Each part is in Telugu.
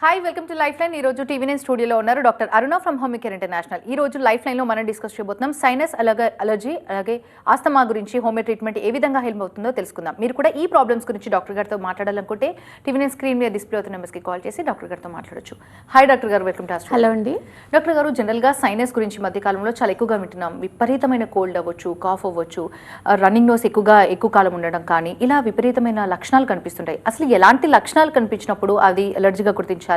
Hi welcome to life line. ఈ రోజు టీవీ9 స్టూడియోలో ఉన్నారు doctor Aruna from home care international. ఈ రోజు లైఫ్ లైన్లో మనం డిస్కస్ చేయబోతున్నాం సైనస్ అలర్జీ అలాగే ఆస్తమా గురించి హోమ్ ట్రీట్మెంట్ ఏ విధంగా హెల్ప్ అవుతుందో తెలుసుకుందాం. మీరు కూడా ఈ ప్రాబ్లమ్స్ గురించి డాక్టర్ గారితో మాట్లాడాలనుకుంటే టీవీ9 స్క్రీన్ మీద డిస్ప్లే అవుతున్న నెంబర్స్కి కాల్ చేసి డాక్టర్ గారితో మాట్లాడొచ్చు. హాయ్ డాక్టర్ గారు, వెల్కమ్ టు స్టూడియో. హలో అండి డాక్టర్ గారు, జనరల్గా సైనస్ గురించి మధ్యకాలంలో చాలా ఎక్కువగా వింటున్నాం. విపరీతమైన కోల్డ్ అవ్వచ్చు, కాఫ్ అవ్వచ్చు, రన్నింగ్ నోస్ ఎక్కువ కాలం ఉండడం కానీ ఇలా విపరీతమైన లక్షణాలు కనిపిస్తుంటాయి. అసలు ఎలాంటి లక్షణాలు కనిపించినప్పుడు అది అలర్జీగా గుర్తించాలి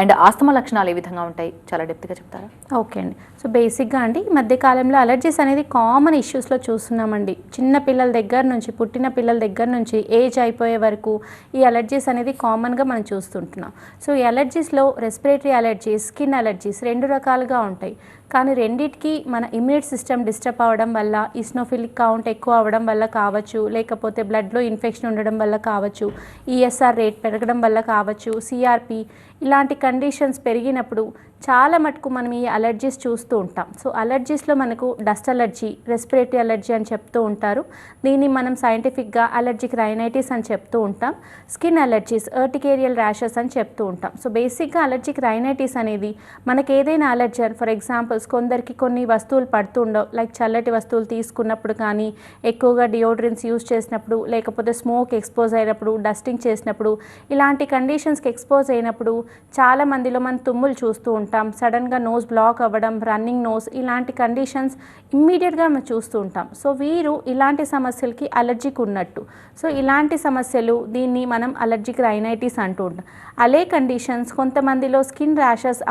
అండ్ ఆస్తమా లక్షణాలు ఏ విధంగా ఉంటాయి, చాలా డెప్త్గా చెప్తారా? ఓకే అండి. సో బేసిక్గా అండి ఈ మధ్యకాలంలో అలర్జీస్ అనేది కామన్ ఇష్యూస్లో చూస్తున్నామండి. చిన్న పిల్లల దగ్గర నుంచి, పుట్టిన పిల్లల దగ్గర నుంచి ఏజ్ అయిపోయే వరకు ఈ అలర్జీస్ అనేది కామన్గా మనం చూస్తుంటున్నాం. సో ఈ అలర్జీస్లో రెస్పిరేటరీ అలర్జీస్, స్కిన్ అలర్జీస్ రెండు రకాలుగా ఉంటాయి. కానీ రెండింటికి మన ఇమ్యూనిటీ సిస్టమ్ డిస్టర్బ్ అవ్వడం వల్ల, ఈస్నోఫిలిక్ కౌంట్ ఎక్కువ అవ్వడం వల్ల కావచ్చు, లేకపోతే బ్లడ్లో ఇన్ఫెక్షన్ ఉండడం వల్ల కావచ్చు, ఈఎస్ఆర్ రేట్ పెరగడం వల్ల కావచ్చు, సిఆర్పి ఇలాంటి కండిషన్స్ పెరిగినప్పుడు చాలా మటుకు మనం ఈ అలర్జీస్ చూస్తూ ఉంటాం. సో అలర్జీస్లో మనకు డస్ట్ అలర్జీ, రెస్పిరేటరీ అలర్జీ అని చెప్తూ ఉంటారు. దీన్ని మనం సైంటిఫిక్గా అలర్జిక్ రైనైటిస్ అని చెప్తూ ఉంటాం. స్కిన్ అలర్జీస్, అర్టికేరియల్ ర్యాషెస్ అని చెప్తూ ఉంటాం. సో బేసిక్గా అలర్జిక్ రైనైటిస్ అనేది మనకి ఏదైనా అలర్జీ, ఫర్ ఎగ్జాంపుల్స్ కొందరికి కొన్ని వస్తువులు పడుతూ ఉండవు, లైక్ చల్లటి వస్తువులు తీసుకున్నప్పుడు కానీ, ఎక్కువగా డియోడ్రెంట్స్ యూజ్ చేసినప్పుడు, లేకపోతే స్మోక్ ఎక్స్పోజ్ అయినప్పుడు, డస్టింగ్ చేసినప్పుడు, ఇలాంటి కండిషన్స్కి ఎక్స్పోజ్ అయినప్పుడు చాలా మందిలో మనం తుమ్ములు చూస్తూ ఉంటాం. సడన్గా నోస్ బ్లాక్ అవ్వడం, రన్నింగ్ నోస్, ఇలాంటి కండిషన్స్ ఇమ్మీడియట్గా మనం చూస్తూ ఉంటాం. సో వీరు ఇలాంటి సమస్యలకి అలర్జిక్ ఉన్నట్టు. సో ఇలాంటి సమస్యలు దీన్ని మనం అలర్జిక్ రైనైటిస్ అంటూ ఉంటాం. అలే కండిషన్స్ కొంతమందిలో స్కిన్ ర్యాషెస్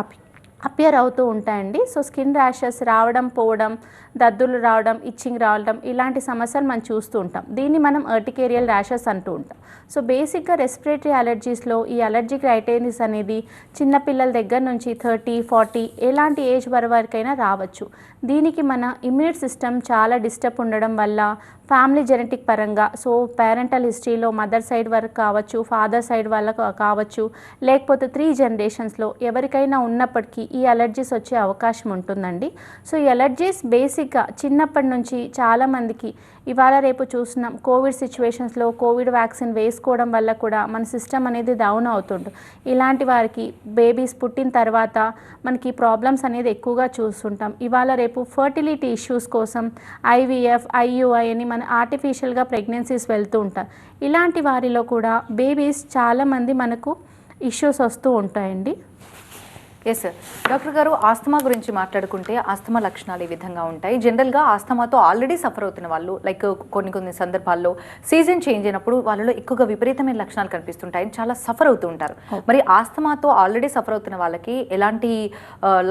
అపియర్ అవుతూ ఉంటాయండి. సో స్కిన్ ర్యాషెస్ రావడం, పోవడం, దద్దులు రావడం, ఇచ్చింగ్ రావడం, ఇలాంటి సమస్యలు మనం చూస్తూ ఉంటాం. దీన్ని మనం అర్టికేరియల్ ర్యాషెస్ అంటూ ఉంటాం. సో బేసిక్గా రెస్పిరేటరీ అలర్జీస్లో ఈ అలర్జిక్ రైనైటిస్ అనేది చిన్నపిల్లల దగ్గర నుంచి 30, 40 ఎలాంటి ఏజ్ వరకైనా రావచ్చు. దీనికి మన ఇమ్యూనిటీ సిస్టమ్ చాలా డిస్టర్బ్ ఉండడం వల్ల, ఫ్యామిలీ జెనెటిక్ పరంగా, సో పేరెంటల్ హిస్టరీలో మదర్ సైడ్ వరకు కావచ్చు, ఫాదర్ సైడ్ వాళ్ళకు కావచ్చు, లేకపోతే 3 జనరేషన్స్లో ఎవరికైనా ఉన్నప్పటికీ ఈ అలర్జీస్ వచ్చే అవకాశం ఉంటుందండి. సో ఈ అలర్జీస్ బేసిక్గా చిన్నప్పటి నుంచి చాలామందికి ఇవాళ రేపు చూస్తున్నాం. కోవిడ్ సిచ్యువేషన్స్లో కోవిడ్ వ్యాక్సిన్ వేసుకోవడం వల్ల కూడా మన సిస్టమ్ అనేది డౌన్ అవుతుంది. ఇలాంటి వారికి బేబీస్ పుట్టిన తర్వాత మనకి ప్రాబ్లమ్స్ అనేది ఎక్కువగా చూస్తుంటాం. ఇవాళ రేపు ఫర్టిలిటీ ఇష్యూస్ కోసం ఐవీఎఫ్, ఐయుఐ అని మన ఆర్టిఫిషియల్గా ప్రెగ్నెన్సీస్ వెళ్తూ ఉంటారు. ఇలాంటి వారిలో కూడా బేబీస్ చాలామంది మనకు ఇష్యూస్ వస్తూ ఉంటాయండి. Yes sir. డాక్టర్ గారు, ఆస్తమా గురించి మాట్లాడుకుంటే ఆస్తమా లక్షణాలు ఈ విధంగా ఉంటాయి. జనరల్గా ఆస్తమాతో ఆల్రెడీ సఫర్ అవుతున్న వాళ్ళు, లైక్ కొన్ని సందర్భాల్లో సీజన్ చేంజ్ అయినప్పుడు వాళ్ళలో ఎక్కువగా విపరీతమైన లక్షణాలు కనిపిస్తుంటాయి, చాలా సఫర్ అవుతూ ఉంటారు. మరి ఆస్తమాతో ఆల్రెడీ సఫర్ అవుతున్న వాళ్ళకి ఎలాంటి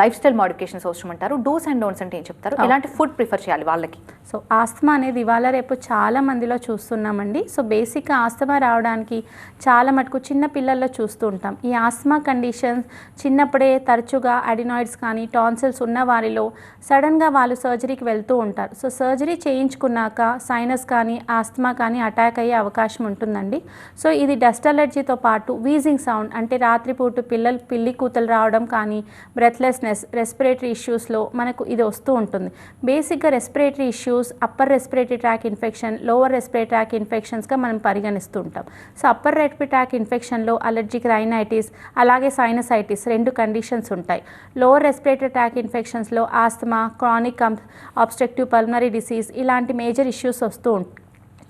లైఫ్ స్టైల్ మోడిఫికేషన్స్ అవసరం అంటారు? డూస్ అండ్ డోంట్స్ అంటే ఏం చెప్తారు? ఎలాంటి ఫుడ్ ప్రిఫర్ చేయాలి వాళ్ళకి? సో ఆస్తమా అనేది ఇవాళ రేపు చాలా మందిలో చూస్తున్నామండి. సో బేసిక్గా ఆస్తమా రావడానికి చాలా మటుకు చిన్న పిల్లల్లో చూస్తూ ఉంటాం. ఈ ఆస్తమా కండిషన్స్ చిన్నప్పుడే తరచుగా అడినాయిడ్స్ కానీ, టాన్సిల్స్ ఉన్న వారిలో సడన్గా వాళ్ళు సర్జరీకి వెళ్తూ ఉంటారు. సో సర్జరీ చేయించుకున్నాక సైనస్ కానీ, ఆస్తమా కానీ అటాక్ అయ్యే అవకాశం ఉంటుందండి. సో ఇది డస్ట్ అలర్జీతో పాటు వీజింగ్ సౌండ్, అంటే రాత్రిపూట పిల్లి కూతలు రావడం కానీ, బ్రెత్లెస్నెస్, రెస్పిరేటరీ ఇష్యూస్లో మనకు ఇది వస్తూ ఉంటుంది. బేసిక్గా respiratory issues upper respiratory tract infection, lower respiratory tract ఇన్ఫెక్షన్స్గా మనం పరిగణిస్తూ ఉంటాం. సో అప్పర్ రెస్పిరేటరీ ట్రాక్ ఇన్ఫెక్షన్లో అలర్జిక్ రైనైటిస్ అలాగే సైనసైటిస్ రెండు కండిషన్స్ ఉంటాయి. లోవర్ రెస్పిరేటరీ ట్రాక్ ఇన్ఫెక్షన్స్లో asthma, chronic obstructive pulmonary disease ఇలాంటి మేజర్ ఇష్యూస్ వస్తూ ఉంటాయి.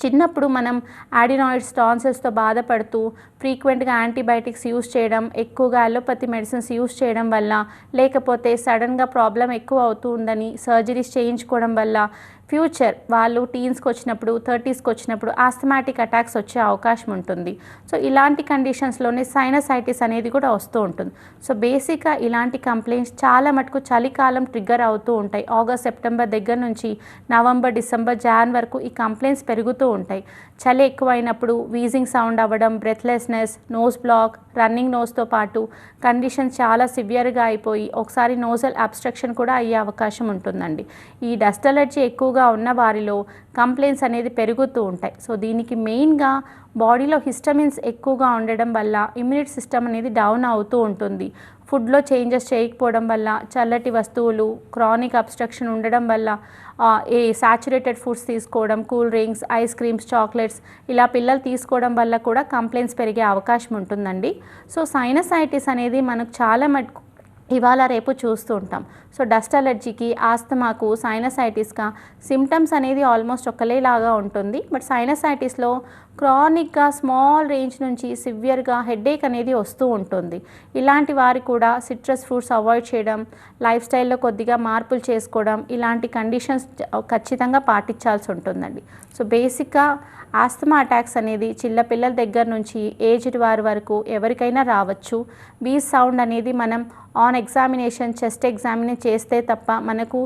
చిన్నప్పుడు మనం అడినాయిడ్స్, టాన్సిల్స్తో బాధపడుతూ ఫ్రీక్వెంట్గా యాంటీబయాటిక్స్ యూజ్ చేయడం, ఎక్కువగా అలోపతి మెడిసిన్స్ యూజ్ చేయడం వల్ల, లేకపోతే సడన్గా ప్రాబ్లం ఎక్కువ అవుతూ ఉందని సర్జరీస్ చేయించుకోవడం వల్ల ఫ్యూచర్ వాళ్ళు టీన్స్కి వచ్చినప్పుడు, 30స్కి వచ్చినప్పుడు ఆస్థమాటిక్ అటాక్స్ వచ్చే అవకాశం ఉంటుంది. సో ఇలాంటి కండిషన్స్లోనే సైనసైటిస్ అనేది కూడా వస్తూ ఉంటుంది. సో బేసిక్గా ఇలాంటి కంప్లైంట్స్ చాలా మటుకు చలికాలం ట్రిగ్గర్ అవుతూ ఉంటాయి. ఆగస్ట్, సెప్టెంబర్ దగ్గర నుంచి నవంబర్, డిసెంబర్, జాన్ వరకు ఈ కంప్లైంట్స్ పెరుగుతూ ఉంటాయి. చలి ఎక్కువైనప్పుడు వీజింగ్ సౌండ్ అవ్వడం, బ్రెత్లెస్నెస్, నోస్ బ్లాక్, రన్నింగ్ నోస్తో పాటు కండిషన్ చాలా సివియర్గా అయిపోయి ఒకసారి నోజల్ అబ్స్ట్రక్షన్ కూడా అయ్యే అవకాశం ఉంటుందండి. ఈ డస్ట్ అలర్జీ ఎక్కువగా ఉన్న వారిలో కంప్లైంట్స్ అనేది పెరుగుతూ ఉంటాయి. సో దీనికి మెయిన్గా బాడీలో హిస్టమిన్స్ ఎక్కువగా ఉండడం వల్ల ఇమ్యూనిటీ సిస్టమ్ అనేది డౌన్ అవుతూ ఉంటుంది. ఫుడ్లో చేంజెస్ చేయకపోవడం వల్ల, చల్లటి వస్తువులు, క్రానిక్ అబ్స్ట్రక్షన్ ఉండడం వల్ల, ఈ సాచురేటెడ్ ఫుడ్స్ తీసుకోవడం, cool drinks, ice creams, chocolates ఇలా పిల్లలు తీసుకోవడం వల్ల కూడా కంప్లైంట్స్ పెరిగే అవకాశం ఉంటుందండి. సో సైనసైటిస్ అనేది మనకు చాలా మటుకు ఇవాళ రేపు చూస్తూ ఉంటాం. సో డస్ట్ అలర్జీకి, ఆస్తమాకు, సైనసైటిస్గా సిమ్టమ్స్ అనేది ఆల్మోస్ట్ ఒకలేలాగా ఉంటుంది. బట్ సైనసైటిస్లో క్రానిక్గా స్మాల్ రేంజ్ నుంచి సివియర్గా హెడేక్ అనేది వస్తూ ఉంటుంది. ఇలాంటి వారు కూడా సిట్రస్ ఫ్రూట్స్ అవాయిడ్ చేయడం, లైఫ్ స్టైల్లో కొద్దిగా మార్పులు చేసుకోవడం, ఇలాంటి కండిషన్స్ ఖచ్చితంగా పాటించాల్సి ఉంటుందండి. సో బేసిక్గా ఆస్తమా అటాక్స్ అనేది చిన్నపిల్లల దగ్గర నుంచి ఏజ్డ్ వారి వరకు ఎవరికైనా రావచ్చు. వీజ్ సౌండ్ అనేది మనం ఆన్ ఎగ్జామినేషన్, చెస్ట్ ఎగ్జామినేషన్ చేస్తే తప్ప మనకు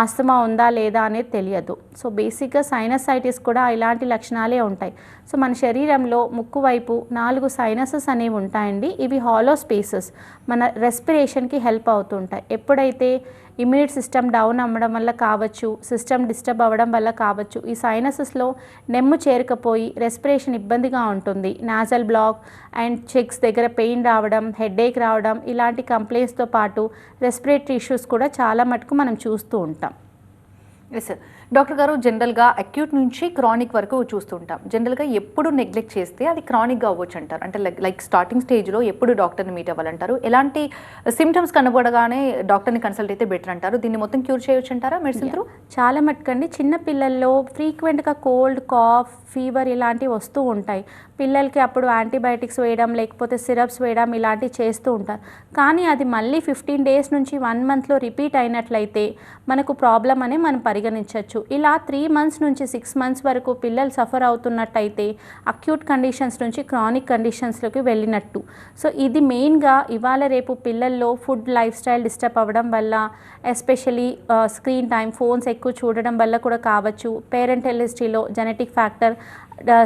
ఆస్తమా ఉందా లేదా అనేది తెలియదు. సో బేసిక్గా సైనసైటిస్ కూడా ఇలాంటి లక్షణాలే ఉంటాయి. సో మన శరీరంలో ముక్కు వైపు 4 సైనసెస్ అనేవి ఉంటాయండి. ఇవి హాలో స్పేసెస్, మన రెస్పిరేషన్కి హెల్ప్ అవుతుంటాయి. ఎప్పుడైతే ఇమ్యూనిటీ సిస్టమ్ డౌన్ అవ్వడం వల్ల కావచ్చు, సిస్టమ్ డిస్టర్బ్ అవ్వడం వల్ల కావచ్చు, ఈ సైనసెస్లో నెమ్ము చేరుకపోయి రెస్పిరేషన్ ఇబ్బందిగా ఉంటుంది. నాజల్ బ్లాక్ అండ్ చెక్స్ దగ్గర పెయిన్ రావడం, హెడేక్ రావడం, ఇలాంటి కంప్లైంట్స్తో పాటు రెస్పిరేటరీ ఇష్యూస్ కూడా చాలా మటుకు మనం చూస్తూ ఉంటాం. Yes sir. డాక్టర్ గారు, జనరల్గా అక్యూట్ నుంచి క్రానిక్ వరకు చూస్తుంటాం. జనరల్గా ఎప్పుడు నెగ్లెక్ట్ చేస్తే అది క్రానిక్గా అవ్వచ్చు అంటారు. అంటే లైక్ స్టార్టింగ్ స్టేజ్లో ఎప్పుడు డాక్టర్ని మీట్ అవ్వాలంటారు? ఎలాంటి సిమ్టమ్స్ కనబడగానే డాక్టర్ని కన్సల్ట్ అయితే బెటర్ అంటారు? దీన్ని మొత్తం క్యూర్ చేయొచ్చు అంటారా మెడిసిన్ త్రూ? చాలా మటుకండి చిన్న పిల్లల్లో ఫ్రీక్వెంట్గా కోల్డ్, కాఫ్, ఫీవర్ ఇలాంటివి వస్తూ ఉంటాయి. పిల్లలకి అప్పుడు యాంటీబయాటిక్స్ వేయడం, లేకపోతే సిరప్స్ వేయడం ఇలాంటివి చేస్తూ ఉంటారు. కానీ అది మళ్ళీ 15 డేస్ నుంచి 1 మంత్లో రిపీట్ అయినట్లయితే మనకు ప్రాబ్లం అని మనం పరిగణించవచ్చు. ఇలా 3 మంత్స్ నుంచి 6 మంత్స్ వరకు పిల్లలు సఫర్ అవుతున్నట్టయితే అక్యూట్ కండిషన్స్ నుంచి క్రానిక్ కండిషన్స్లోకి వెళ్ళినట్టు. సో ఇది మెయిన్గా ఇవాళ రేపు పిల్లల్లో ఫుడ్, లైఫ్ స్టైల్ డిస్టర్బ్ అవ్వడం వల్ల, ఎస్పెషలీ స్క్రీన్ టైం, ఫోన్స్ ఎక్కువ చూడడం వల్ల కూడా కావచ్చు. పేరెంటల్ హిస్టరీలో జెనెటిక్ ఫ్యాక్టర్,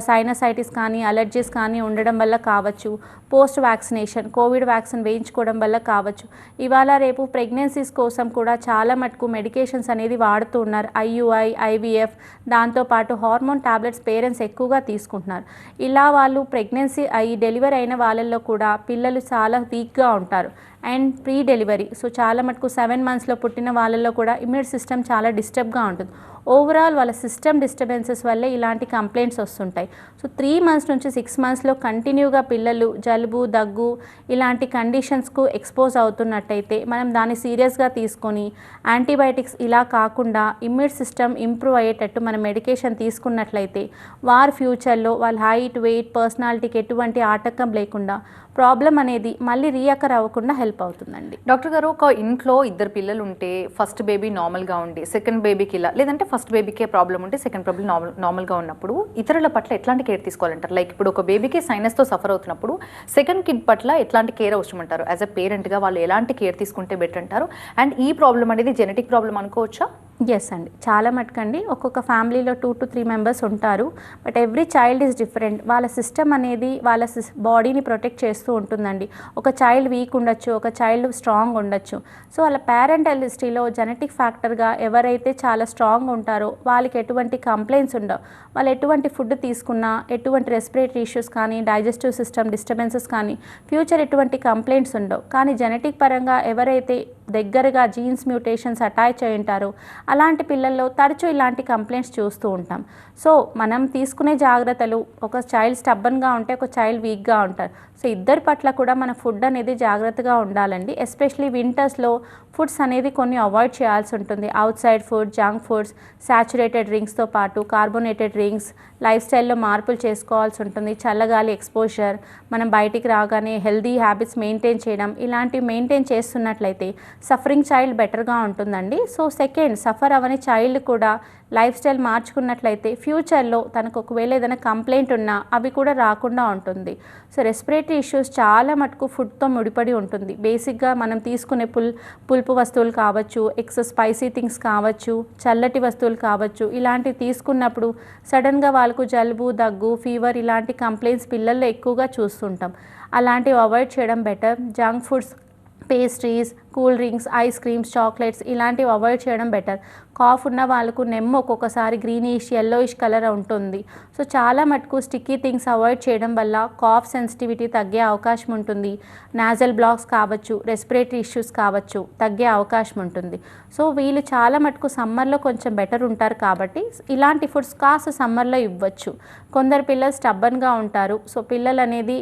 సైనసైటిస్ కానీ అలర్జీస్ కానీ ఉండడం వల్ల కావచ్చు. పోస్ట్ వ్యాక్సినేషన్, కోవిడ్ వ్యాక్సిన్ వేయించుకోవడం వల్ల కావచ్చు. ఇవాళ రేపు ప్రెగ్నెన్సీస్ కోసం కూడా చాలా మటుకు మెడికేషన్స్ అనేది వాడుతూ ఉన్నారు. IUI, IVF, దాంతోపాటు హార్మోన్ టాబ్లెట్స్ పేరెంట్స్ ఎక్కువగా తీసుకుంటున్నారు. ఇలా వాళ్ళు ప్రెగ్నెన్సీ డెలివరీ అయిన వాళ్ళల్లో కూడా పిల్లలు చాలా వీక్గా ఉంటారు. అండ్ ప్రీ డెలివరీ, సో చాలా మటుకు 7 మంత్స్లో పుట్టిన వాళ్ళల్లో కూడా ఇమ్యూనిటీ సిస్టమ్ చాలా డిస్టర్బ్గా ఉంటుంది. ఓవరాల్ వాళ్ళ సిస్టమ్ డిస్టర్బెన్సెస్ వల్లే ఇలాంటి కంప్లైంట్స్ వస్తుంటాయి. సో 3 మంత్స్ నుంచి 6 మంత్స్లో కంటిన్యూగా పిల్లలు జలుబు, దగ్గు ఇలాంటి కండిషన్స్కు ఎక్స్పోజ్ అవుతున్నట్టయితే మనం దాన్ని సీరియస్గా తీసుకొని యాంటీబయాటిక్స్ ఇలా కాకుండా ఇమ్యూనిటీ సిస్టమ్ ఇంప్రూవ్ అయ్యేటట్టు మనం మెడికేషన్ తీసుకున్నట్లయితే వారి ఫ్యూచర్లో వాళ్ళ హైట్, వెయిట్, పర్సనాలిటీకి ఎటువంటి ఆటంకం లేకుండా ప్రాబ్లం అనేది మళ్ళీ రీఅకర్ అవ్వకుండా హెల్ప్ అవుతుందండి. డాక్టర్ గారు, ఒక ఇంట్లో 2 పిల్లలు ఉంటే ఫస్ట్ బేబీ నార్మల్గా ఉండి సెకండ్ బేబీకి ఇలా, లేదంటే ఫస్ట్ బేబీకే ప్రాబ్లం ఉంటే సెకండ్ బేబీ నార్మల్గా ఉన్నప్పుడు ఇతరుల పట్ల ఎట్లాంటి కేర్ తీసుకోవాలంటారు? లైక్ ఇప్పుడు ఒక బేబీకి సైనస్తో సఫర్ అవుతున్నప్పుడు సెకండ్ కిడ్ పట్ల ఎట్లాంటి కేర్ అవసరం అంటారు? యాజ్ అ పేరెంట్గా వాళ్ళు ఎలాంటి కేర్ తీసుకుంటే బెటర్ అంటారు? అండ్ ఈ ప్రాబ్లం అనేది జెనెటిక్ ప్రాబ్లం అనుకోవచ్చా? ఎస్ అండి, చాలా మటుకండి. ఒక్కొక్క ఫ్యామిలీలో 2 to 3 మెంబర్స్ ఉంటారు. But every child is different. వాళ్ళ సిస్టమ్ అనేది వాళ్ళ బాడీని ప్రొటెక్ట్ చేస్తూ ఉంటుందండి. ఒక చైల్డ్ వీక్ ఉండొచ్చు, ఒక చైల్డ్ స్ట్రాంగ్ ఉండొచ్చు. సో వాళ్ళ పేరెంటల్ హిస్టరీలో జెనెటిక్ ఫ్యాక్టర్గా ఎవరైతే చాలా స్ట్రాంగ్ ఉంటారో వాళ్ళకి ఎటువంటి కంప్లైంట్స్ ఉండవు. వాళ్ళు ఎటువంటి ఫుడ్ తీసుకున్నా, ఎటువంటి రెస్పిరేటరీ ఇష్యూస్ కానీ, డైజెస్టివ్ సిస్టమ్ డిస్టర్బెన్సెస్ కానీ, ఫ్యూచర్ ఎటువంటి కంప్లైంట్స్ ఉండవు. కానీ జెనెటిక్ పరంగా ఎవరైతే దగ్గరగా జీన్స్ మ్యూటేషన్స్ అటాచ్ అయి ఉంటారో అలాంటి పిల్లల్లో తరచూ ఇలాంటి కంప్లైంట్స్ చూస్తూ ఉంటాం. సో మనం తీసుకునే జాగ్రత్తలు, ఒక చైల్డ్ స్టబ్బన్గా ఉంటే ఒక చైల్డ్ వీక్గా ఉంటారు. సో ఇద్దరి పట్ల కూడా మన ఫుడ్ అనేది జాగ్రత్తగా ఉండాలండి. ఎస్పెషలీ వింటర్స్లో ఫుడ్స్ అనేది కొన్ని అవాయిడ్ చేయాల్సి ఉంటుంది. Outside food, junk foods, saturated డ్రింక్స్తో పాటు కార్బోనేటెడ్ డ్రింక్స్, లైఫ్ స్టైల్లో మార్పులు చేసుకోవాల్సి ఉంటుంది. చల్లగాలి ఎక్స్పోజర్, మనం బయటికి రాగానే హెల్దీ హ్యాబిట్స్ మెయింటైన్ చేయడం, ఇలాంటివి మెయింటైన్ చేస్తున్నట్లయితే సఫరింగ్ చైల్డ్ బెటర్గా ఉంటుందండి. సో సెకండ్, సఫర్ అవ్వని చైల్డ్ కూడా లైఫ్ స్టైల్ మార్చుకున్నట్లయితే ఫ్యూచర్లో తనకు ఒకవేళ ఏదైనా కంప్లైంట్ ఉన్నా అవి కూడా రాకుండా ఉంటుంది. సో రెస్పిరేటరీ ఇష్యూస్ చాలా మటుకు ఫుడ్తో ముడిపడి ఉంటుంది. బేసిక్గా మనం తీసుకునే పులుపు వస్తువులు కావచ్చు, స్పైసీ థింగ్స్ కావచ్చు, చల్లటి వస్తువులు కావచ్చు, ఇలాంటివి తీసుకున్నప్పుడు సడన్గా వాళ్ళకు జలుబు, దగ్గు, ఫీవర్ ఇలాంటి కంప్లైంట్స్ పిల్లల్లో ఎక్కువగా చూస్తుంటాం. అలాంటివి అవాయిడ్ చేయడం better. Junk foods, pastries, cool drinks, ice creams, chocolates ఇలాంటివి అవాయిడ్ చేయడం బెటర్. కాఫ్ ఉన్న వాళ్ళకు నెమ్ము ఒక్కొక్కసారి గ్రీనిష్, యెల్లోయిష్ కలర్ ఉంటుంది. సో చాలా మటుకు స్టిక్కీ థింగ్స్ అవాయిడ్ చేయడం వల్ల కాఫ్ సెన్సిటివిటీ తగ్గే అవకాశం ఉంటుంది. నాజల్ బ్లాక్స్ కావచ్చు, రెస్పిరేటరీ ఇష్యూస్ కావచ్చు, తగ్గే అవకాశం ఉంటుంది. సో వీళ్ళు చాలా మటుకు సమ్మర్లో కొంచెం బెటర్ ఉంటారు కాబట్టి ఇలాంటి ఫుడ్స్ కాస్త సమ్మర్లో ఇవ్వచ్చు. కొందరు పిల్లలు స్టబ్బన్గా ఉంటారు. సో పిల్లలు అనేది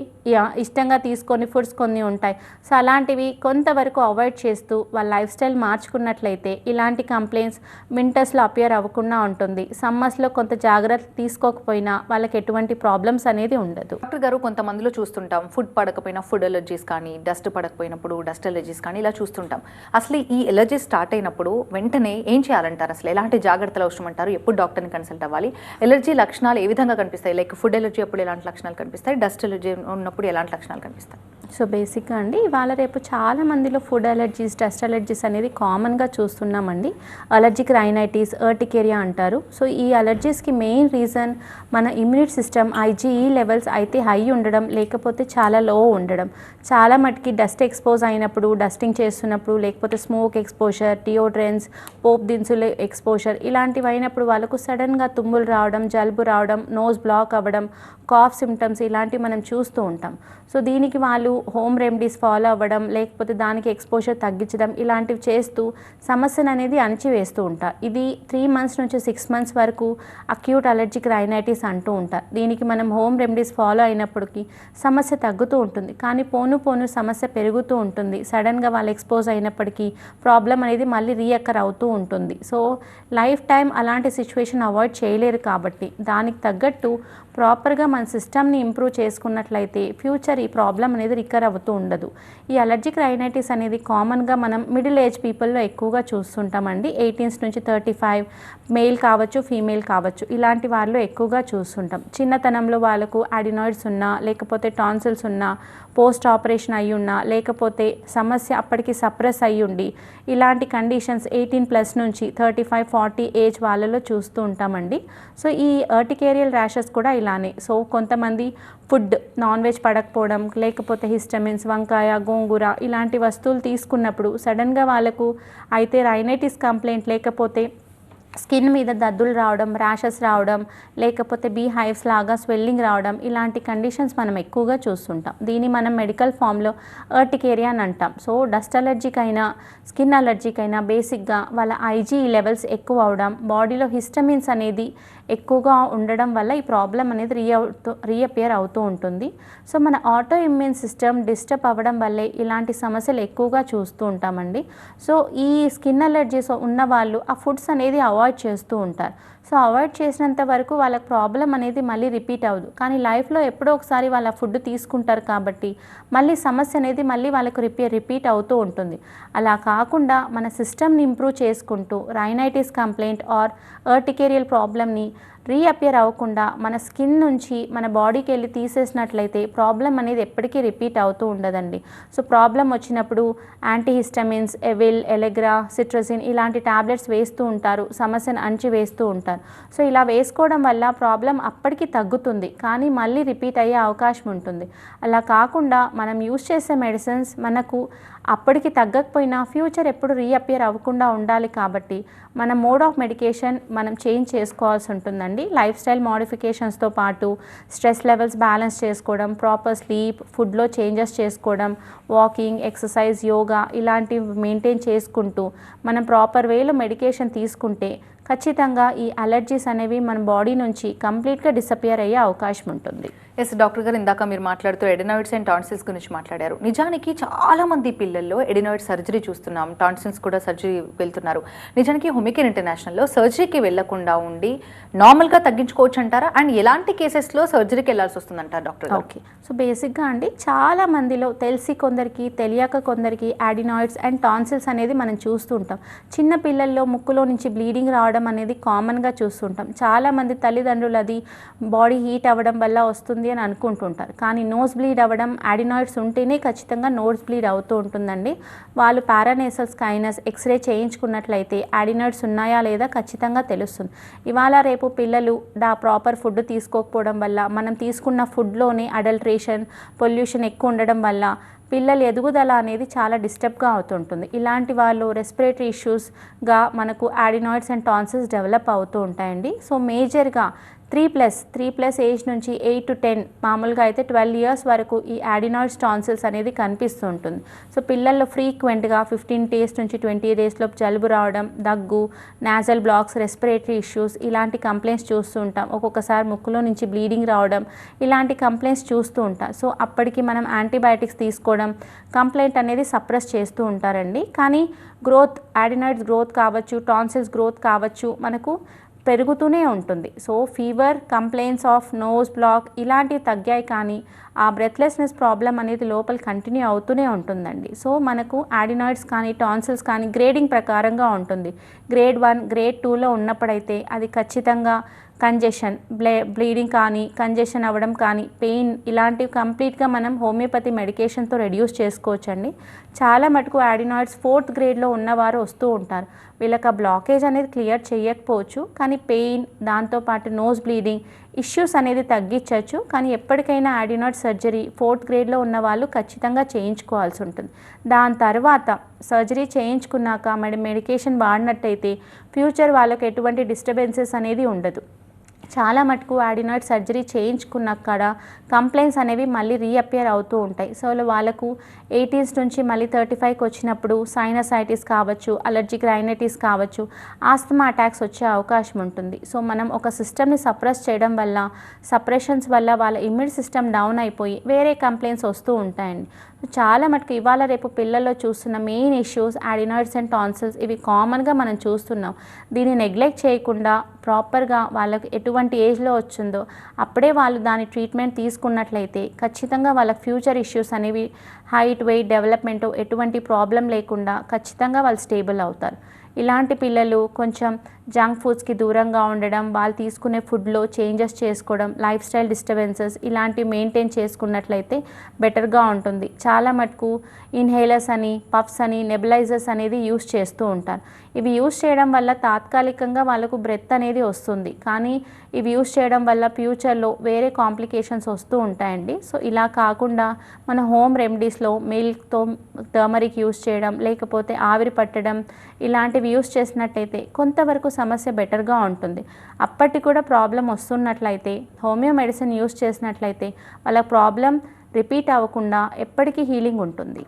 ఇష్టంగా తీసుకొని ఫుడ్స్ కొన్ని ఉంటాయి. సో అలాంటివి కొంతవరకు అవాయిడ్ చేస్తూ వాళ్ళ లైఫ్ స్టైల్ మార్చుకున్నట్లయితే ఇలాంటి కంప్లైంట్స్ వింటర్స్లో అపియర్ అవ్వకుండా ఉంటుంది. సమ్మర్స్లో కొంత జాగ్రత్త తీసుకోకపోయినా వాళ్ళకి ఎటువంటి ప్రాబ్లమ్స్ అనేది ఉండదు. డాక్టర్ గారు, కొంతమందిలో చూస్తుంటాం ఫుడ్ పడకపోయినా ఫుడ్ ఎలర్జీస్ కానీ, డస్ట్ పడకపోయినప్పుడు డస్ట్ ఎలర్జీస్ కానీ ఇలా చూస్తుంటాం. అసలు ఈ ఎలర్జీస్ స్టార్ట్ అయినప్పుడు వెంటనే ఏం చేయాలంటారు? అసలు ఎలాంటి జాగ్రత్తలు అవసరం అంటారు? ఎప్పుడు డాక్టర్ని కన్సల్ట్ అవ్వాలి? ఎలర్జీ లక్షణాలు ఏ విధంగా కనిపిస్తాయి? లైక్ ఫుడ్ ఎలర్జీ అప్పుడు ఎలాంటి లక్షణాలు కనిపిస్తాయి? డస్ట్ ఎలర్జీ ఉన్నప్పుడు ఎలాంటి లక్షణాలు కనిపిస్తాయి? సో బేసిక్గా అండి ఇవాళ రేపు చాలా మందిలో ఫుడ్ అలర్జీస్, డస్ట్ అలర్జీస్ అనేది కామన్గా చూస్తున్నామండి. అలర్జిక్ రైనైటిస్, ఎర్టికేరియా అంటారు. సో ఈ అలర్జీస్కి మెయిన్ రీజన్ మన ఇమ్యూనిటీ సిస్టమ్ IgE లెవెల్స్ అయితే హై ఉండడం, లేకపోతే చాలా లో ఉండడం. చాలా మటుకి డస్ట్ ఎక్స్పోజ్ అయినప్పుడు, డస్టింగ్ చేస్తున్నప్పుడు, లేకపోతే స్మోక్ ఎక్స్పోజర్, డియోడ్రెన్స్, పోప్ దినుసుల ఎక్స్పోజర్ ఇలాంటివి అయినప్పుడు వాళ్ళకు సడన్గా తుమ్ములు రావడం, జలుబు రావడం, నోస్ బ్లాక్ అవ్వడం, కాఫ్ సిమ్టమ్స్ ఇలాంటివి మనం చూస్తూ ఉంటాం. సో దీనికి వాళ్ళు హోమ్ రెమెడీస్ ఫాలో అవ్వడం, లేకపోతే దానికి ఎక్స్పోజర్ తగ్గించడం ఇలాంటివి చేస్తూ సమస్యను అనేది అణచివేస్తూ ఉంటారు. ఇది 3 months నుంచి 6 months వరకు అక్యూట్ అలర్జిక్ రైనైటిస్ అంటూ ఉంటారు. దీనికి మనం హోమ్ రెమెడీస్ ఫాలో అయినప్పటికీ సమస్య తగ్గుతూ ఉంటుంది, కానీ పోను సమస్య పెరుగుతూ ఉంటుంది. సడన్గా వాళ్ళు ఎక్స్పోజ్ అయినప్పటికీ ప్రాబ్లం అనేది మళ్ళీ రీఅక్కర్ అవుతూ ఉంటుంది. సో లైఫ్ టైం అలాంటి సిచ్యువేషన్ అవాయిడ్ చేయలేరు కాబట్టి దానికి తగ్గట్టు ప్రాపర్గా మన సిస్టమ్ని ఇంప్రూవ్ చేసుకున్నట్లయితే ఫ్యూచర్ ఈ ప్రాబ్లం అనేది రికవర్ అవుతూ ఉండదు. ఈ అలర్జిక్ రైనైటిస్ అనేది కామన్గా మనం మిడిల్ ఏజ్ పీపుల్లో ఎక్కువగా చూస్తుంటామండి. 18 నుంచి 35 మేల్ కావచ్చు, ఫీమేల్ కావచ్చు, ఇలాంటి వాళ్ళు ఎక్కువగా చూస్తుంటాం. చిన్నతనంలో వాళ్ళకు అడినాయిడ్స్ ఉన్నా, లేకపోతే టాన్సిల్స్ ఉన్నా, పోస్ట్ ఆపరేషన్ అయ్యి ఉన్నా, లేకపోతే సమస్య అప్పటికి సప్రెస్ అయ్యి ఉండి ఇలాంటి కండిషన్స్ 18+ నుంచి 35-40 ఏజ్ వాళ్ళలో చూస్తూ ఉంటామండి. సో ఈ ఎర్టికేరియల్ ర్యాషెస్ కూడా ఇలానే. సో కొంతమంది ఫుడ్ నాన్ వెజ్ పడకపోవడం, లేకపోతే హిస్టమిన్స్, వంకాయ, గోంగూర ఇలాంటి వస్తువులు తీసుకున్నప్పుడు సడన్గా వాళ్ళకు అయితే రైనైటిస్ కంప్లైంట్, లేకపోతే స్కిన్ మీద దద్దులు రావడం, ర్యాషెస్ రావడం, లేకపోతే బీహైవ్స్ లాగా స్వెల్లింగ్ రావడం ఇలాంటి కండిషన్స్ మనం ఎక్కువగా చూస్తుంటాం. దీన్ని మనం మెడికల్ ఫామ్లో ఎర్టికేరియా అని అంటాం. సో డస్ట్ అలర్జీకి అయినా, స్కిన్ అలర్జీకి అయినా బేసిక్గా వాళ్ళ IgE లెవెల్స్ ఎక్కువ అవడం, బాడీలో హిస్టమిన్స్ అనేది ఎక్కువగా ఉండడం వల్ల ఈ ప్రాబ్లం అనేది రీఅపియర్ అవుతూ ఉంటుంది. సో మన ఆటో ఇమ్యూన్ సిస్టమ్ డిస్టర్బ్ అవ్వడం వల్లే ఇలాంటి సమస్యలు ఎక్కువగా చూస్తూ ఉంటామండి. సో ఈ స్కిన్ అలర్జీస్ ఉన్న వాళ్ళు ఆ ఫుడ్స్ అనేది అవాయిడ్ చేస్తూ ఉంటారు. సో అవాయిడ్ చేసినంత వరకు వాళ్ళకి ప్రాబ్లం అనేది మళ్ళీ రిపీట్ అవ్వదు, కానీ లైఫ్లో ఎప్పుడో ఒకసారి వాళ్ళ ఫుడ్ తీసుకుంటారు కాబట్టి మళ్ళీ సమస్య అనేది మళ్ళీ వాళ్ళకు రిపీట్ అవుతూ ఉంటుంది. అలా కాకుండా మన సిస్టమ్ని ఇంప్రూవ్ చేసుకుంటూ రైనైటిస్ కంప్లైంట్ ఆర్ ఎర్టికేరియల్ ప్రాబ్లమ్ని రీఅపియర్ అవ్వకుండా మన స్కిన్ నుంచి మన బాడీకి వెళ్ళి తీసేసినట్లయితే ప్రాబ్లం అనేది ఎప్పటికీ రిపీట్ అవుతూ ఉండదండి. సో ప్రాబ్లం వచ్చినప్పుడు యాంటీహిస్టమిన్స్, ఎవిల్, ఎలెగ్రా, సిట్రజిన్ ఇలాంటి టాబ్లెట్స్ వేస్తూ ఉంటారు, సమస్యను అణచివేస్తూ ఉంటారు. సో ఇలా వేసుకోవడం వల్ల ప్రాబ్లం అప్పటికి తగ్గుతుంది, కానీ మళ్ళీ రిపీట్ అయ్యే అవకాశం ఉంటుంది. అలా కాకుండా మనం యూస్ చేసే మెడిసిన్స్ మనకు అప్పటికి తగ్గకపోయినా ఫ్యూచర్ ఎప్పుడు రీఅపియర్ అవ్వకుండా ఉండాలి కాబట్టి మన మోడ్ ఆఫ్ మెడికేషన్ మనం చేంజ్ చేసుకోవాల్సి ఉంటుందండి. లైఫ్ స్టైల్ మోడిఫికేషన్స్తో పాటు స్ట్రెస్ లెవెల్స్ బ్యాలెన్స్ చేసుకోవడం, ప్రాపర్ స్లీప్, ఫుడ్లో చేంజెస్ చేసుకోవడం, వాకింగ్, ఎక్సర్సైజ్, యోగా ఇలాంటివి మెయింటైన్ చేసుకుంటూ మనం ప్రాపర్ వేలో మెడికేషన్ తీసుకుంటే ఖచ్చితంగా ఈ అలర్జీస్ అనేవి మన బాడీ నుంచి కంప్లీట్గా డిసపియర్ అయ్యే అవకాశం ఉంటుంది. ఎస్ డాక్టర్ గారు, ఇందాక మీరు మాట్లాడుతూ ఎడినాయిడ్స్ అండ్ టాన్సిల్స్ గురించి మాట్లాడారు. నిజానికి చాలామంది పిల్లల్లో ఎడినాయిడ్ సర్జరీ చూస్తున్నాం, టాన్సిల్స్ కూడా సర్జరీ వెళ్తున్నారు. నిజానికి హోమికేర్ ఇంటర్నేషనల్లో సర్జరీకి వెళ్లకుండా ఉండి నార్మల్గా తగ్గించుకోవచ్చు అంటారా? అండ్ ఎలాంటి కేసెస్లో సర్జరీకి వెళ్ళాల్సి వస్తుందంటారు డాక్టర్? ఓకే, సో బేసిక్గా అండి చాలా మందిలో తెలిసి కొందరికి, తెలియక కొందరికి అడినాయిడ్స్ అండ్ టాన్సిల్స్ అనేది మనం చూస్తూ ఉంటాం. చిన్న పిల్లల్లో ముక్కులో నుంచి బ్లీడింగ్ రావడం అనేది కామన్గా చూస్తుంటాం. చాలామంది తల్లిదండ్రులు అది బాడీ హీట్ అవ్వడం వల్ల వస్తుంది అని అనుకుంటుంటారు, కానీ నోస్ బ్లీడ్ అవ్వడం, అడినాయిడ్స్ ఉంటేనే ఖచ్చితంగా నోస్ బ్లీడ్ అవుతూ ఉంటుందండి. వాళ్ళు పారానేసల్ స్కైనస్ ఎక్స్రే చేయించుకున్నట్లయితే అడినాయిడ్స్ ఉన్నాయా లేదా ఖచ్చితంగా తెలుస్తుంది. ఇవాళ రేపు పిల్లలు ప్రాపర్ ఫుడ్ తీసుకోకపోవడం వల్ల, మనం తీసుకున్న ఫుడ్లోనే అడల్ట్రేషన్, పొల్యూషన్ ఎక్కువ ఉండడం వల్ల పిల్లల ఎదుగుదల అనేది చాలా డిస్టర్బ్గా అవుతుంటుంది. ఇలాంటి వాళ్ళు రెస్పిరేటరీ ఇష్యూస్గా మనకు యాడినాయిడ్స్ అండ్ టాన్సిల్స్ డెవలప్ అవుతూ ఉంటాయండి. సో మేజర్గా 3+ ఏజ్ నుంచి 8 to 10 మామూలుగా అయితే 12 years వరకు ఈ యాడినాయిడ్స్ టాన్సిల్స్ అనేది కనిపిస్తూ ఉంటుంది. సో పిల్లల్లో ఫ్రీక్వెంట్గా 15 days నుంచి 20 days లోపు జలుబు రావడం, దగ్గు, నాజల్ బ్లాక్స్, రెస్పిరేటరీ ఇష్యూస్ ఇలాంటి కంప్లైంట్స్ చూస్తూ ఉంటాం. ఒక్కొక్కసారి ముక్కులో నుంచి బ్లీడింగ్ రావడం ఇలాంటి కంప్లైంట్స్ చూస్తూ ఉంటాం. సో అప్పటికి మనం యాంటీబయాటిక్స్ తీసుకోవడం కంప్లైంట్ అనేది సప్రెస్ చేస్తూ ఉంటారండి. కానీ గ్రోత్, యాడినాయిడ్స్ గ్రోత్ కావచ్చు, టాన్సిల్స్ గ్రోత్ కావచ్చు, మనకు పెరుగుతూనే ఉంటుంది. So fever, complaints of nose block ఇలాంటివి తగ్గాయి, కానీ ఆ బ్రెత్లెస్నెస్ ప్రాబ్లం అనేది లోపల కంటిన్యూ అవుతూనే ఉంటుందండి. సో మనకు యాడినాయిడ్స్ కానీ టాన్సిల్స్ కానీ గ్రేడింగ్ ప్రకారంగా ఉంటుంది. గ్రేడ్ 1, గ్రేడ్ 2లో ఉన్నప్పుడైతే అది ఖచ్చితంగా కంజెషన్, బ్లీడింగ్ కానీ, కంజెషన్ అవ్వడం కానీ, పెయిన్ ఇలాంటివి కంప్లీట్గా మనం హోమియోపతి మెడికేషన్తో రెడ్యూస్ చేసుకోవచ్చండి. చాలా మటుకు యాడినాయిడ్స్ 4th గ్రేడ్లో ఉన్నవారు వస్తూ ఉంటారు. వీళ్ళకి ఆ బ్లాకేజ్ అనేది క్లియర్ చేయకపోవచ్చు, కానీ పెయిన్, దాంతోపాటు నోస్ బ్లీడింగ్ ఇష్యూస్ అనేది తగ్గించవచ్చు. కానీ ఎప్పటికైనా యాడినాయిడ్ సర్జరీ 4th గ్రేడ్లో ఉన్న వాళ్ళు ఖచ్చితంగా చేయించుకోవాల్సి ఉంటుంది. దాని తర్వాత సర్జరీ చేయించుకున్నాక మెడికేషన్ వాడినట్టయితే ఫ్యూచర్ వాళ్ళకి ఎటువంటి డిస్టర్బెన్సెస్ అనేది ఉండదు. చాలా మటుకు యాడినాయిడ్ సర్జరీ చేయించుకున్నాక కంప్లైంట్స్ అనేవి మళ్ళీ రీఅపియర్ అవుతూ ఉంటాయి. సో వాళ్ళకు 18 నుంచి మళ్ళీ 35కి వచ్చినప్పుడు సైనసైటిస్ కావచ్చు, అలర్జిక్ రైనైటిస్ కావచ్చు, ఆస్తమా అటాక్స్ వచ్చే అవకాశం ఉంటుంది. సో మనం ఒక సిస్టమ్ని సప్రెస్ చేయడం వల్ల, సప్రెషన్స్ వల్ల వాళ్ళ ఇమ్యూన్ సిస్టమ్ డౌన్ అయిపోయి వేరే కంప్లైంట్స్ వస్తూ ఉంటాయండి. చాలా మటుకు ఇవాళ రేపు పిల్లల్లో చూస్తున్న మెయిన్ ఇష్యూస్ యాడినాయిడ్స్ అండ్ టాన్సిల్స్. ఇవి కామన్గా మనం చూస్తున్నాం. దీన్ని నెగ్లెక్ట్ చేయకుండా ప్రాపర్గా వాళ్ళకి ఎటువంటి ఏజ్లో వచ్చిందో అప్పుడే వాళ్ళు దాని ట్రీట్మెంట్ తీసుకున్నట్లయితే ఖచ్చితంగా వాళ్ళ ఫ్యూచర్ ఇష్యూస్ అనేవి హైట్, వెయిట్, డెవలప్మెంట్ ఎటువంటి ప్రాబ్లం లేకుండా ఖచ్చితంగా వాళ్ళు స్టేబుల్ అవుతారు. ఇలాంటి పిల్లలు కొంచెం జంక్ ఫుడ్స్కి దూరంగా ఉండడం, వాళ్ళు తీసుకునే ఫుడ్లో చేంజెస్ చేసుకోవడం, లైఫ్ స్టైల్ డిస్టర్బెన్సెస్ ఇలాంటివి మెయింటైన్ చేసుకున్నట్లయితే బెటర్గా ఉంటుంది. చాలా మటుకు ఇన్హేలర్స్ అని, పఫ్స్ అని, నెబులైజర్స్ అనేది యూస్ చేస్తూ ఉంటారు. ఇవి యూస్ చేయడం వల్ల తాత్కాలికంగా వాళ్ళకు బ్రెత్ అనేది వస్తుంది, కానీ ఇవి యూస్ చేయడం వల్ల ఫ్యూచర్లో వేరే కాంప్లికేషన్స్ వస్తూ ఉంటాయండి. సో ఇలా కాకుండా మన హోమ్ రెమెడీస్లో మిల్క్తో టర్మరిక్ యూస్ చేయడం, లేకపోతే ఆవిరి పట్టడం ఇలాంటివి యూస్ చేసినట్టయితే కొంతవరకు సమస్య బెటర్గా ఉంటుంది. అప్పటికి కూడా ప్రాబ్లం వస్తున్నట్లయితే హోమియో మెడిసిన్ యూస్ చేసినట్లయితే వాళ్ళ ప్రాబ్లం రిపీట్ అవ్వకుండా ఎప్పటికీ హీలింగ్ ఉంటుంది.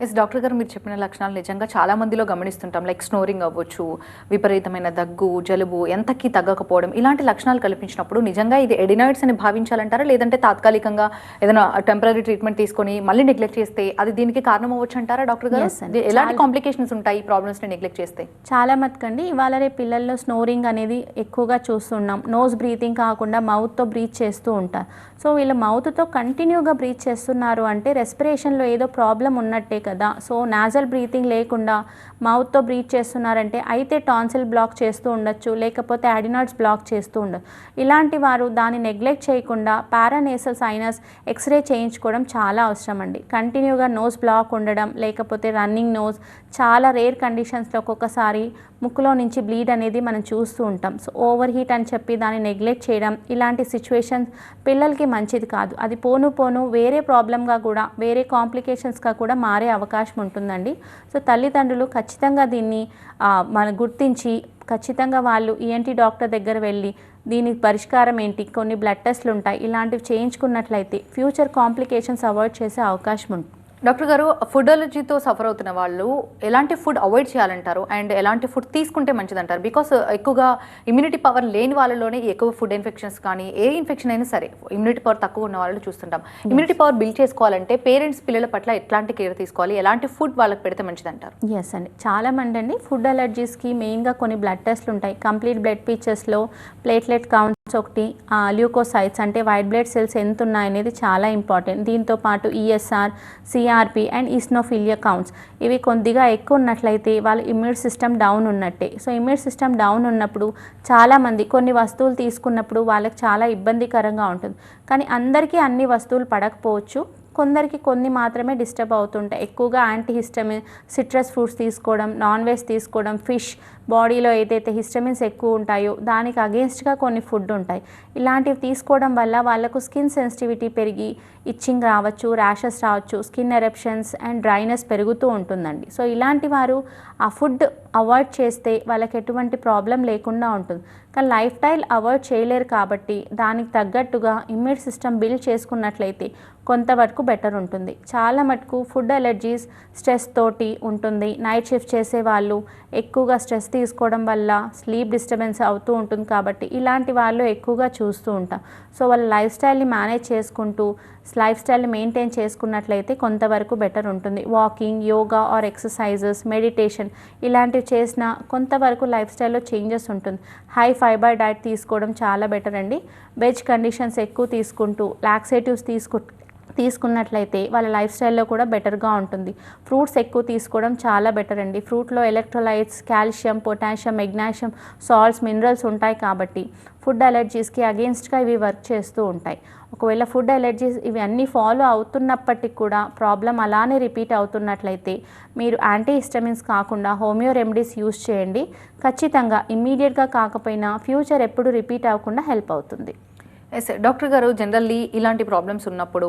ఎస్ డాక్టర్ గారు, మీరు చెప్పిన లక్షణాలు నిజంగా చాలా మందిలో గమనిస్తుంటాం. లైక్ స్నోరింగ్ అవ్వచ్చు, విపరీతమైన దగ్గు, జలుబు, ఎంతకి తగ్గకపోవడం ఇలాంటి లక్షణాలు కల్పించినప్పుడు నిజంగా ఇది ఎడినాయిడ్స్ అని భావించాలంటారా, లేదంటే తాత్కాలికంగా ఏదైనా టెంపరీ ట్రీట్మెంట్ తీసుకొని మళ్ళీ నెగ్లెక్ట్ చేస్తే అది దీనికి కారణం అవ్వచ్చు అంటారా డాక్టర్ గారు? ఎలాంటి కాంప్లికేషన్స్ ఉంటాయి ఈ ప్రాబ్లమ్స్ని నెగ్లెక్ట్ చేస్తే? చాలా మటుకండి ఇవాళ రేపు పిల్లల్లో స్నోరింగ్ అనేది ఎక్కువగా చూస్తున్నాం. నోస్ బ్రీతింగ్ కాకుండా మౌత్తో బ్రీత్ చేస్తూ ఉంటారు. సో వీళ్ళు మౌత్తో కంటిన్యూగా బ్రీత్ చేస్తున్నారు అంటే రెస్పిరేషన్లో ఏదో ప్రాబ్లం ఉన్నట్టే కదా. సో నాజల్ బ్రీతింగ్ లేకుండా మౌత్తో బ్రీత్ చేస్తున్నారంటే అయితే టాన్సిల్ బ్లాక్ చేస్తూ ఉండొచ్చు, లేకపోతే యాడినాయిడ్స్ బ్లాక్ చేస్తూ ఉండొచ్చు. ఇలాంటి వారు దాన్ని నెగ్లెక్ట్ చేయకుండా పారానేసల్ సైనస్ ఎక్స్రే చేయించుకోవడం చాలా అవసరం అండి. కంటిన్యూగా నోస్ బ్లాక్ ఉండడం, లేకపోతే రన్నింగ్ నోస్, చాలా రేర్ కండిషన్స్లో ఒక్కొక్కసారి ముక్కులో నుంచి బ్లీడ్ అనేది మనం చూస్తూ ఉంటాం. సో ఓవర్ హీట్ అని చెప్పి దాన్ని నెగ్లెక్ట్ చేయడం ఇలాంటి సిచ్యువేషన్స్ పిల్లలకి మంచిది కాదు. అది పోను పోను వేరే ప్రాబ్లంగా కూడా, వేరే కాంప్లికేషన్స్గా కూడా మారే అవకాశం ఉంటుందండి. సో తల్లిదండ్రులు ఖచ్చితంగా దీన్ని మనం గుర్తించి ఖచ్చితంగా వాళ్ళు ఈఎన్టీ డాక్టర్ దగ్గర వెళ్ళి దీనికి పరిష్కారం ఏంటి, కొన్ని బ్లడ్ టెస్ట్లు ఉంటాయి, ఇలాంటివి చేయించుకున్నట్లయితే ఫ్యూచర్ కాంప్లికేషన్స్ అవాయిడ్ చేసే అవకాశం ఉంటుంది. డాక్టర్ గారు, ఫుడ్ అలర్జీతో సఫర్ అవుతున్న వాళ్ళు ఎలాంటి ఫుడ్ అవాయిడ్ చేయాలంటారు అండ్ ఎలాంటి ఫుడ్ తీసుకుంటే మంచిదంటారు? బికాస్ ఎక్కువగా ఇమ్యూనిటీ పవర్ లేని వాళ్ళలోనే ఎక్కువ ఫుడ్ ఇన్ఫెక్షన్స్ కానీ ఏ ఇన్ఫెక్షన్ అయినా సరే ఇమ్యూనిటీ పవర్ తక్కువ ఉన్న వాళ్ళు చూస్తుంటాం. ఇమ్యూనిటీ పవర్ బిల్డ్ చేసుకోవాలంటే పేరెంట్స్ పిల్లల పట్ల ఎట్లాంటి కేర్ తీసుకోవాలి, ఎలాంటి ఫుడ్ వాళ్ళకి పెడితే మంచిదంటారు? ఎస్ అండి, చాలా మంది అండి ఫుడ్ అలర్జీస్కి మెయిన్గా కొన్ని బ్లడ్ టెస్ట్లు ఉంటాయి. కంప్లీట్ బ్లడ్ పిక్చర్స్లో ప్లేట్లెట్ కౌంట్స్ ఒకటి, ల్యూకోసైట్స్ అంటే వైట్ బ్లడ్ సెల్స్ ఎంత ఉన్నాయనేది చాలా ఇంపార్టెంట్. దీంతో పాటు ఈఎస్ఆర్, సిఆర్పి అండ్ ఈస్నోఫిలియా కౌంట్స్ ఇవి కొద్దిగా ఎక్కువ ఉన్నట్లయితే వాళ్ళ ఇమ్యూన్ సిస్టమ్ డౌన్ ఉన్నట్టే. సో ఇమ్యూన్ సిస్టమ్ డౌన్ ఉన్నప్పుడు చాలామంది కొన్ని వస్తువులు తీసుకున్నప్పుడు వాళ్ళకి చాలా ఇబ్బందికరంగా ఉంటుంది. కానీ అందరికీ అన్ని వస్తువులు పడకపోవచ్చు, కొందరికి కొన్ని మాత్రమే డిస్టర్బ్ అవుతుంటాయి. ఎక్కువగా యాంటీహిస్టమిన్, సిట్రస్ ఫ్రూట్స్ తీసుకోవడం, నాన్ వెజ్ తీసుకోవడం, ఫిష్, బాడీలో ఏదైతే హిస్టమిన్స్ ఎక్కువ ఉంటాయో దానికి అగేన్స్ట్గా కొన్ని ఫుడ్ ఉంటాయి. ఇలాంటివి తీసుకోవడం వల్ల వాళ్ళకు స్కిన్ సెన్సిటివిటీ పెరిగి ఇచ్చింగ్ రావచ్చు, ర్యాషెస్ రావచ్చు, స్కిన్ ఎరప్షన్స్ అండ్ డ్రైనెస్ పెరుగుతూ ఉంటుందండి. సో ఇలాంటి వారు ఆ ఫుడ్ అవాయిడ్ చేస్తే వాళ్ళకి ఎటువంటి ప్రాబ్లం లేకుండా ఉంటుంది. కానీ లైఫ్ స్టైల్ అవాయిడ్ చేయలేరు కాబట్టి దానికి తగ్గట్టుగా ఇమ్యూన్ సిస్టమ్ బిల్డ్ చేసుకున్నట్లయితే కొంతవరకు బెటర్ ఉంటుంది. చాలా మటుకు ఫుడ్ అలర్జీస్ స్ట్రెస్ తోటి ఉంటుంది. నైట్ షిఫ్ట్ చేసే వాళ్ళు ఎక్కువగా స్ట్రెస్ తీసుకోవడం వల్ల స్లీప్ డిస్టర్బెన్స్ అవుతూ ఉంటుంది కాబట్టి ఇలాంటి వాళ్ళు ఎక్కువగా చూస్తూ ఉంటాం. సో వాళ్ళ లైఫ్ స్టైల్ని మేనేజ్ చేసుకుంటూ లైఫ్ స్టైల్ని మెయింటైన్ చేసుకున్నట్లయితే కొంతవరకు బెటర్ ఉంటుంది. Walking, yoga or exercises, meditation ఇలాంటివి చేసిన కొంతవరకు లైఫ్ స్టైల్లో చేంజెస్ ఉంటుంది. హై ఫైబర్ డైట్ తీసుకోవడం చాలా బెటర్ అండి. వెజ్ కండిషన్స్ ఎక్కువ తీసుకుంటూ లాక్సేటివ్స్ తీసుకున్నట్లయితే వాళ్ళ లైఫ్ స్టైల్లో కూడా బెటర్గా ఉంటుంది. ఫ్రూట్స్ ఎక్కువ తీసుకోవడం చాలా బెటర్ అండి. ఫ్రూట్లో electrolytes, calcium, potassium, magnesium, salts, minerals ఉంటాయి కాబట్టి ఫుడ్ అలర్జీస్కి అగేన్స్ట్గా ఇవి వర్క్ చేస్తూ ఉంటాయి. ఒకవేళ ఫుడ్ అలర్జీస్ ఇవి అన్నీ ఫాలో అవుతున్నప్పటికీ కూడా ప్రాబ్లం అలానే రిపీట్ అవుతున్నట్లయితే మీరు యాంటీహిస్టమిన్స్ కాకుండా హోమియో రెమెడీస్ యూస్ చేయండి. ఖచ్చితంగా ఇమ్మీడియట్గా కాకపోయినా ఫ్యూచర్ ఎప్పుడు రిపీట్ అవ్వకుండా హెల్ప్ అవుతుంది. ఎస్ డాక్టర్ గారు, జనరల్లీ ఇలాంటి ప్రాబ్లమ్స్ ఉన్నప్పుడు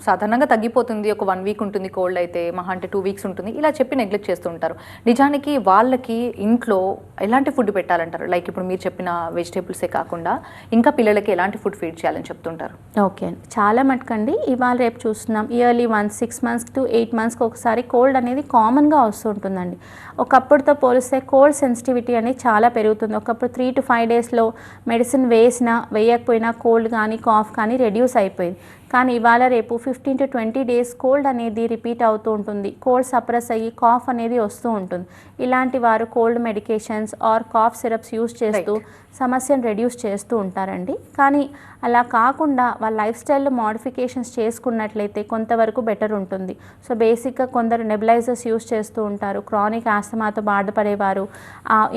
సాధారణంగా తగ్గిపోతుంది, ఒక 1 వీక్ ఉంటుంది, కోల్డ్ అయితే మహా అంటే 2 వీక్స్ ఉంటుంది, ఇలా చెప్పి నెగ్లెక్ట్ చేస్తూ ఉంటారు. నిజానికి వాళ్ళకి ఇంట్లో ఎలాంటి ఫుడ్ పెట్టాలంటారు? లైక్ ఇప్పుడు మీరు చెప్పిన వెజిటేబుల్సే కాకుండా ఇంకా పిల్లలకి ఎలాంటి ఫుడ్ ఫీడ్ చేయాలని చెప్తుంటారు? ఓకే అండి, చాలా మటుకండి ఇవాళ రేపు చూస్తున్నాం ఇయర్లీ 6 months to 8 monthsకి ఒకసారి కోల్డ్ అనేది కామన్గా వస్తుంటుందండి. ఒకప్పుడుతో పోలిస్తే కోల్డ్ సెన్సిటివిటీ అనేది చాలా పెరుగుతుంది. ఒకప్పుడు 3 to 5 daysలో మెడిసిన్ వేయకపోయినా కోల్డ్ కానీ కాఫ్ కానీ రెడ్యూస్ అయిపోయింది. కానీ ఇవాళ రేపు 15 to 20 days కోల్డ్ అనేది రిపీట్ అవుతూ ఉంటుంది. కోల్డ్ సప్రెస్ అయ్యి కాఫ్ అనేది వస్తూ ఉంటుంది. ఇలాంటి వారు cold medications or cough syrups use చేస్తూ సమస్యను రెడ్యూస్ చేస్తూ ఉంటారండి. కానీ అలా కాకుండా వాళ్ళ లైఫ్ స్టైల్లో మోడిఫికేషన్స్ చేసుకున్నట్లయితే కొంతవరకు బెటర్ ఉంటుంది. సో బేసిక్గా కొందరు నెబులైజర్స్ యూస్ చేస్తూ ఉంటారు. క్రానిక్ ఆస్తమాతో బాధపడేవారు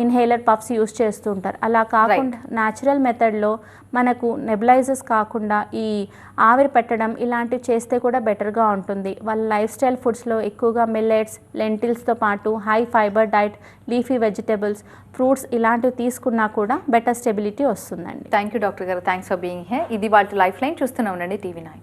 ఇన్హేలర్ పఫ్స్ యూస్ చేస్తూ ఉంటారు. అలా కాకుండా న్యాచురల్ మెథడ్లో మనకు నెబులైజర్స్ కాకుండా ఈ ఆవిరి పెట్టడం ఇలాంటివి చేస్తే కూడా బెటర్గా ఉంటుంది. వాళ్ళ లైఫ్ స్టైల్ ఫుడ్స్లో ఎక్కువగా మిల్లెట్స్, లెంటిల్స్తో పాటు high fibre diet, leafy vegetables, fruits ఇలాంటివి తీసుకున్నా కూడా బెటర్ స్టెబిలిటీ వస్తుందండి. థ్యాంక్ యూ డాక్టర్ గారు, థ్యాంక్స్ ఫర్ బీయింగ్ హియర్. ఇది వాళ్ళ లైఫ్ లైన్ చూస్తూనే ఉండండి TV9.